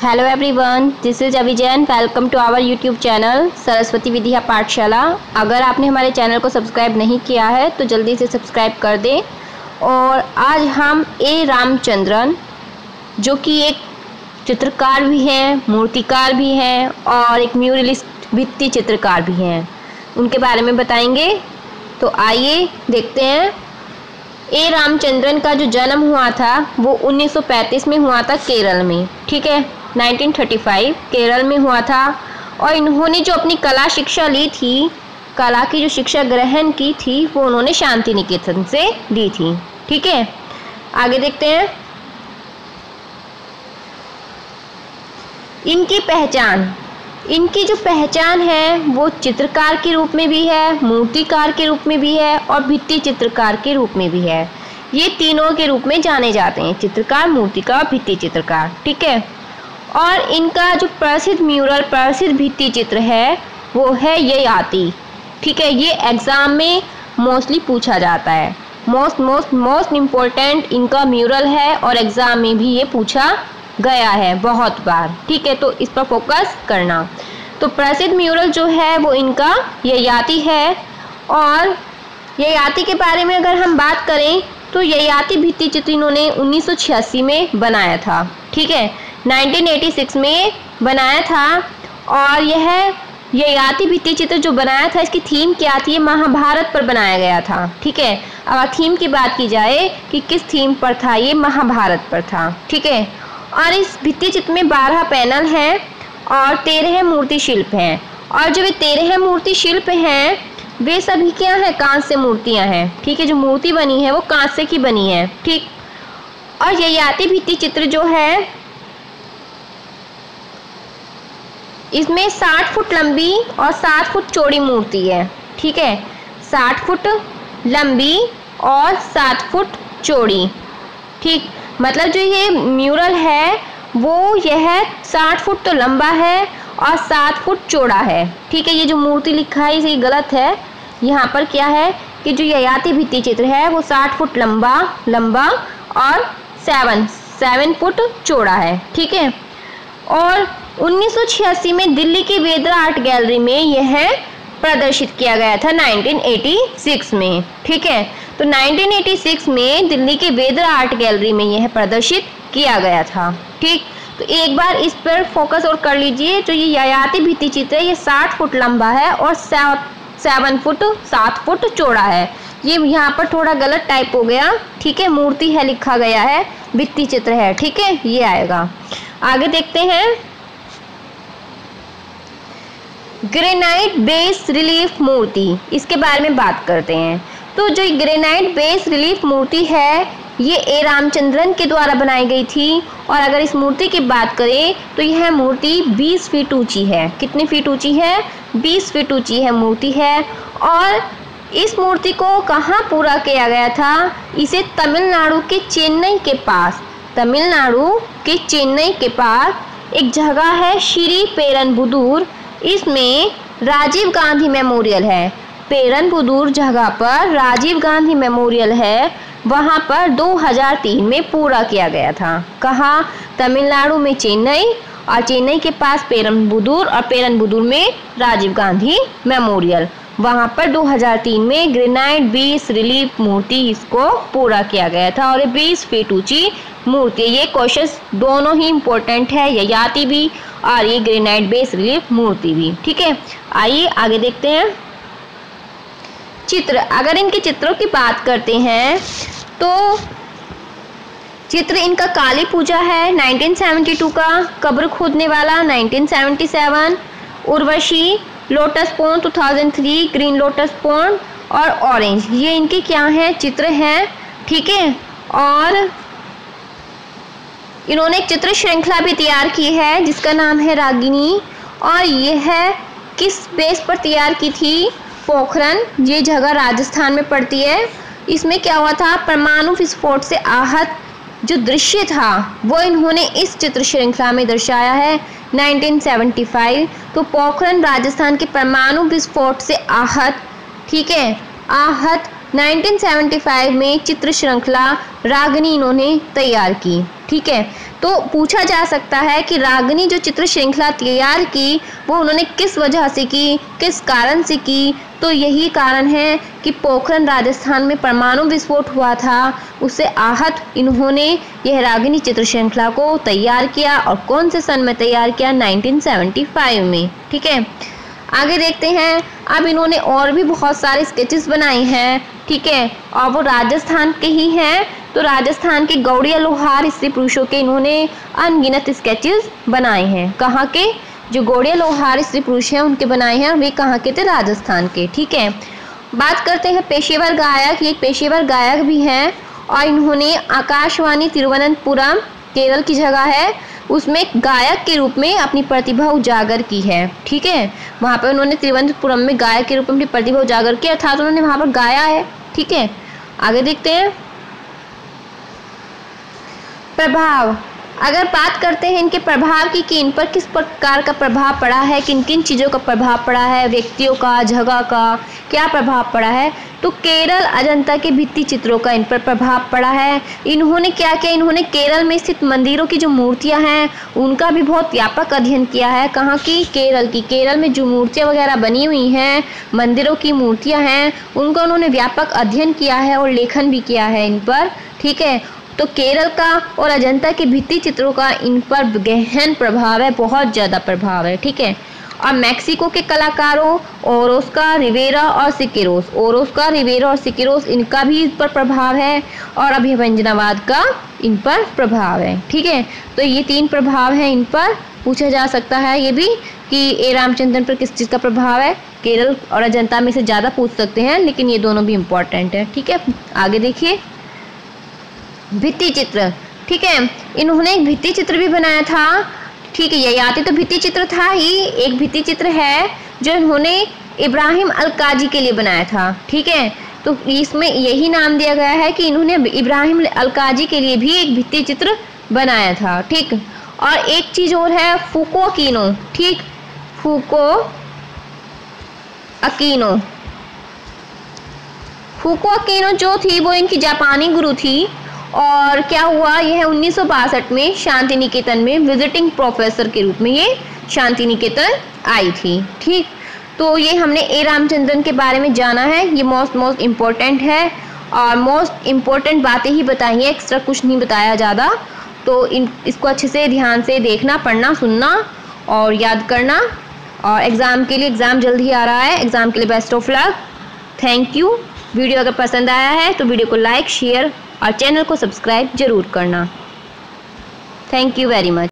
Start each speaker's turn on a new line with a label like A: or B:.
A: Hello everyone, this is Abhijain. Welcome to our YouTube channel Saraswati Vidya Pathshala. अगर आपने हमारे चैनल को सब्सक्राइब नहीं किया है तो जल्दी से सब्सक्राइब कर दें। और आज हम ए रामचंद्रन, जो कि एक चित्रकार भी हैं, मूर्तिकार भी हैं और एक म्यूरलिस्ट भित्ति चित्रकार भी हैं, उनके बारे में बताएंगे। तो आइए देखते हैं। ए रामचंद्रन का जो जन्म हुआ था वो 1935 में हुआ था केरल में, ठीक है। 1935 केरल में हुआ था। और इन्होंने जो अपनी कला शिक्षा ली थी, कला की जो शिक्षा ग्रहण की थी, वो उन्होंने शांति निकेतन से ली थी, ठीक है। आगे देखते हैं। इनकी जो पहचान है वो चित्रकार के रूप में भी है, मूर्तिकार के रूप में भी है और भित्ति चित्रकार के रूप में भी है। ये तीनों के रूप में जाने जाते हैं, चित्रकार, मूर्तिकार, भित्ति चित्रकार, ठीक है। और इनका जो प्रसिद्ध म्यूरल, प्रसिद्ध भित्ति चित्र है वो है ययाति, ठीक है। ये एग्जाम में मोस्टली पूछा जाता है, मोस्ट इम्पोर्टेंट इनका म्यूरल है और एग्जाम में भी ये पूछा गया है बहुत बार, ठीक है। तो इस पर फोकस करना। तो प्रसिद्ध म्यूरल जो है वो इनका ययाति है। और ययाति के बारे में अगर हम बात करें तो ययाति भित्ति चित्र इन्होंने 1986 में बनाया था, ठीक है। 1986 में बनाया था। और यह ययाति भित्ति चित्र जो बनाया था, इसकी थीम क्या थी? महाभारत पर बनाया गया था, ठीक है। अगर थीम की बात की जाए कि किस थीम पर था, ये महाभारत पर था, ठीक है। और इस भित्ति चित्र में 12 पैनल हैं और 13 मूर्ति शिल्प हैं। और जो वे 13 मूर्ति शिल्प हैं वे सभी क्या है? कांस्य मूर्तियां हैं, ठीक है। जो मूर्ति बनी है वो कांस्य की बनी है, ठीक। और ययाति भित्ति चित्र जो है इसमें 60 फुट लंबी और 7 फुट चौड़ी मूर्ति है, ठीक है। 60 फुट लंबी और 7 फुट चौड़ी, ठीक। मतलब जो ये म्यूरल है वो यह 60 फुट तो लंबा है और 7 फुट चौड़ा है, ठीक है। ये जो मूर्ति लिखा है ये गलत है। यहाँ पर क्या है कि जो ययाति भित्ति चित्र है वो 60 फुट लंबा और 7 फुट चौड़ा है, ठीक है। और 1986 में दिल्ली की वेदरा आर्ट गैलरी में यह प्रदर्शित किया गया था 1986 में, ठीक है। तो 1986 में दिल्ली के वेदरा आर्ट गैलरी में यह प्रदर्शित किया गया था, ठीक। तो एक बार इस पर फोकस और कर लीजिए। जो ये ययाति भित्ति चित्र है ये 60 फुट लंबा है और 7 फुट चौड़ा है। ये यहाँ पर थोड़ा गलत टाइप हो गया, ठीक है। मूर्ति है लिखा गया है, भित्ति चित्र है, ठीक है। ये आएगा। आगे देखते हैं। ग्रेनाइट बेस रिलीफ मूर्ति, इसके बारे में बात करते हैं। तो जो ग्रेनाइट बेस रिलीफ मूर्ति है ये ए रामचंद्रन के द्वारा बनाई गई थी। और अगर इस मूर्ति की बात करें तो यह मूर्ति 20 फीट ऊंची है। कितने फीट ऊंची है? 20 फीट ऊंची है मूर्ति है। और इस मूर्ति को कहाँ पूरा किया गया था? इसे तमिलनाडु के चेन्नई के पास एक जगह है श्री पेरनबुदूर, इसमें राजीव गांधी मेमोरियल है। पेरनबुदूर जगह पर राजीव गांधी मेमोरियल है, वहाँ पर 2003 में पूरा किया गया था। कहाँ? तमिलनाडु में चेन्नई, और चेन्नई के पास पेरनबुदूर, और पेरनबुदूर में राजीव गांधी मेमोरियल। वहाँ पर 2003 में ग्रेनाइट बेस रिलीफ मूर्ति इसको पूरा किया गया था। और ये 20 फीट ऊंची मूर्ति। ये क्वेश्चंस दोनों ही इम्पोर्टेंट है, ययाति भी और ये ग्रेनाइट बेस रिलीफ मूर्ति भी, ठीक है। आइए आगे देखते हैं। चित्र, अगर इनके चित्रों की बात करते हैं तो चित्र इनका काली पूजा है 1972 का, कब्र खोदने वाला 1977, Urvashi, lotus pond 2003, green lotus pond और ऑरेंज, ये इनके क्या हैं? चित्र हैं, ठीक है। और इन्होंने एक चित्र श्रृंखला भी तैयार की है जिसका नाम है रागिनी। और यह किस बेस पर तैयार की थी? पोखरन, ये जगह राजस्थान में पड़ती है। इसमें क्या हुआ था? परमाणु विस्फोट से आहत जो दृश्य था वो इन्होंने इस चित्र श्रृंखला में दर्शाया है 1975। तो पोखरन राजस्थान के परमाणु विस्फोट से आहत, ठीक है, आहत 1975 में चित्र श्रृंखला रागिनी इन्होंने तैयार की। ठीक है, तो पूछा जा सकता है कि रागिनी जो चित्र श्रृंखला तैयार की वो उन्होंने किस वजह से की, किस कारण से की। तो यही कारण है कि पोखरण राजस्थान में परमाणु विस्फोट हुआ था, उससे आहत इन्होंने यह रागिनी चित्र श्रृंखला को तैयार किया। और कौन से सन में तैयार किया? 1975 में। ठीक है, आगे देखते हैं। अब इन्होंने और भी बहुत सारे स्केचेस बनाए हैं। ठीक है, और वो राजस्थान के ही हैं। तो राजस्थान के गौड़िया लोहार स्त्री पुरुषों के इन्होंने अनगिनत स्केचेस बनाए हैं। कहाँ के? जो गौड़िया लोहार स्त्री पुरुष हैं उनके बनाए हैं, और वे कहाँ के थे? राजस्थान के। ठीक है, बात करते हैं पेशेवर गायक। ये पेशेवर गायक भी हैं और इन्होंने आकाशवाणी तिरुवनंतपुरम, केरल की जगह है, उसमें गायक के रूप में अपनी प्रतिभा उजागर की है। ठीक है, वहाँ पर उन्होंने तिरुवनंतपुरम में गायक के रूप में अपनी प्रतिभा उजागर की, अर्थात उन्होंने वहाँ पर गाया है। ठीक है, आगे देखते हैं। प्रभाव, अगर बात करते हैं इनके प्रभाव की कि इन पर किस प्रकार का प्रभाव पड़ा है, किन किन चीज़ों का प्रभाव पड़ा है, व्यक्तियों का, जगह का क्या प्रभाव पड़ा है, तो केरल अजंता के भित्ति चित्रों का इन पर प्रभाव पड़ा है। इन्होंने क्या किया? इन्होंने केरल में स्थित मंदिरों की जो मूर्तियां हैं उनका भी बहुत व्यापक अध्ययन किया है। कहाँ की? केरल की। केरल में जो मूर्तियां वगैरह बनी हुई हैं, मंदिरों की मूर्तियां हैं, उनका उन्होंने व्यापक अध्ययन किया है और लेखन भी किया है इन पर। ठीक है, तो केरल का और अजंता के भित्ति चित्रों का इन पर गहन प्रभाव है, बहुत ज़्यादा प्रभाव है। ठीक है, और मैक्सिको के कलाकारों ओरोस्का, रिवेरा और सिकेरोस, ओरोस्का, रिवेरा और सिकेरोस, इनका भी इस पर प्रभाव है, और अभिव्यंजनावाद का इन पर प्रभाव है। ठीक है, तो ये 3 प्रभाव हैं इन पर। पूछा जा सकता है ये भी कि ए रामचंद्रन पर किस चीज़ का प्रभाव है। केरल और अजंता में से ज़्यादा पूछ सकते हैं, लेकिन ये दोनों भी इम्पोर्टेंट है। ठीक है, आगे देखिए। भित्ति चित्र। ठीक है, इन्होंने एक भित्ति चित्र भी बनाया था। ठीक है, ये याति तो भित्ति चित्र था ही, एक भित्ति चित्र है जो इन्होंने इब्राहिम अल-काजी के लिए बनाया था। ठीक है, तो इसमें यही नाम दिया गया है कि इन्होंने इब्राहिम अल-काजी के लिए भी एक भित्ति चित्र बनाया था। ठीक, और एक चीज़ और है, फूको अकीनो। ठीक, फूको अकीनो, फूको अकीनो जो थी वो इनकी जापानी गुरु थी, और क्या हुआ, यह 1962 में शांति निकेतन में विजिटिंग प्रोफेसर के रूप में ये शांति निकेतन आई थी। ठीक, तो ये हमने ए रामचंद्रन के बारे में जाना है। ये मोस्ट इम्पोर्टेंट है, और मोस्ट इम्पोर्टेंट बातें ही बताई हैं, एक्स्ट्रा कुछ नहीं बताया ज़्यादा। तो इसको अच्छे से ध्यान से देखना, पढ़ना, सुनना और याद करना। और एग्ज़ाम के लिए, एग्ज़ाम जल्दी आ रहा है, एग्ज़ाम के लिए best of luck. Thank you. Video अगर पसंद आया है तो वीडियो को लाइक, शेयर और चैनल को सब्सक्राइब जरूर करना। Thank you very much.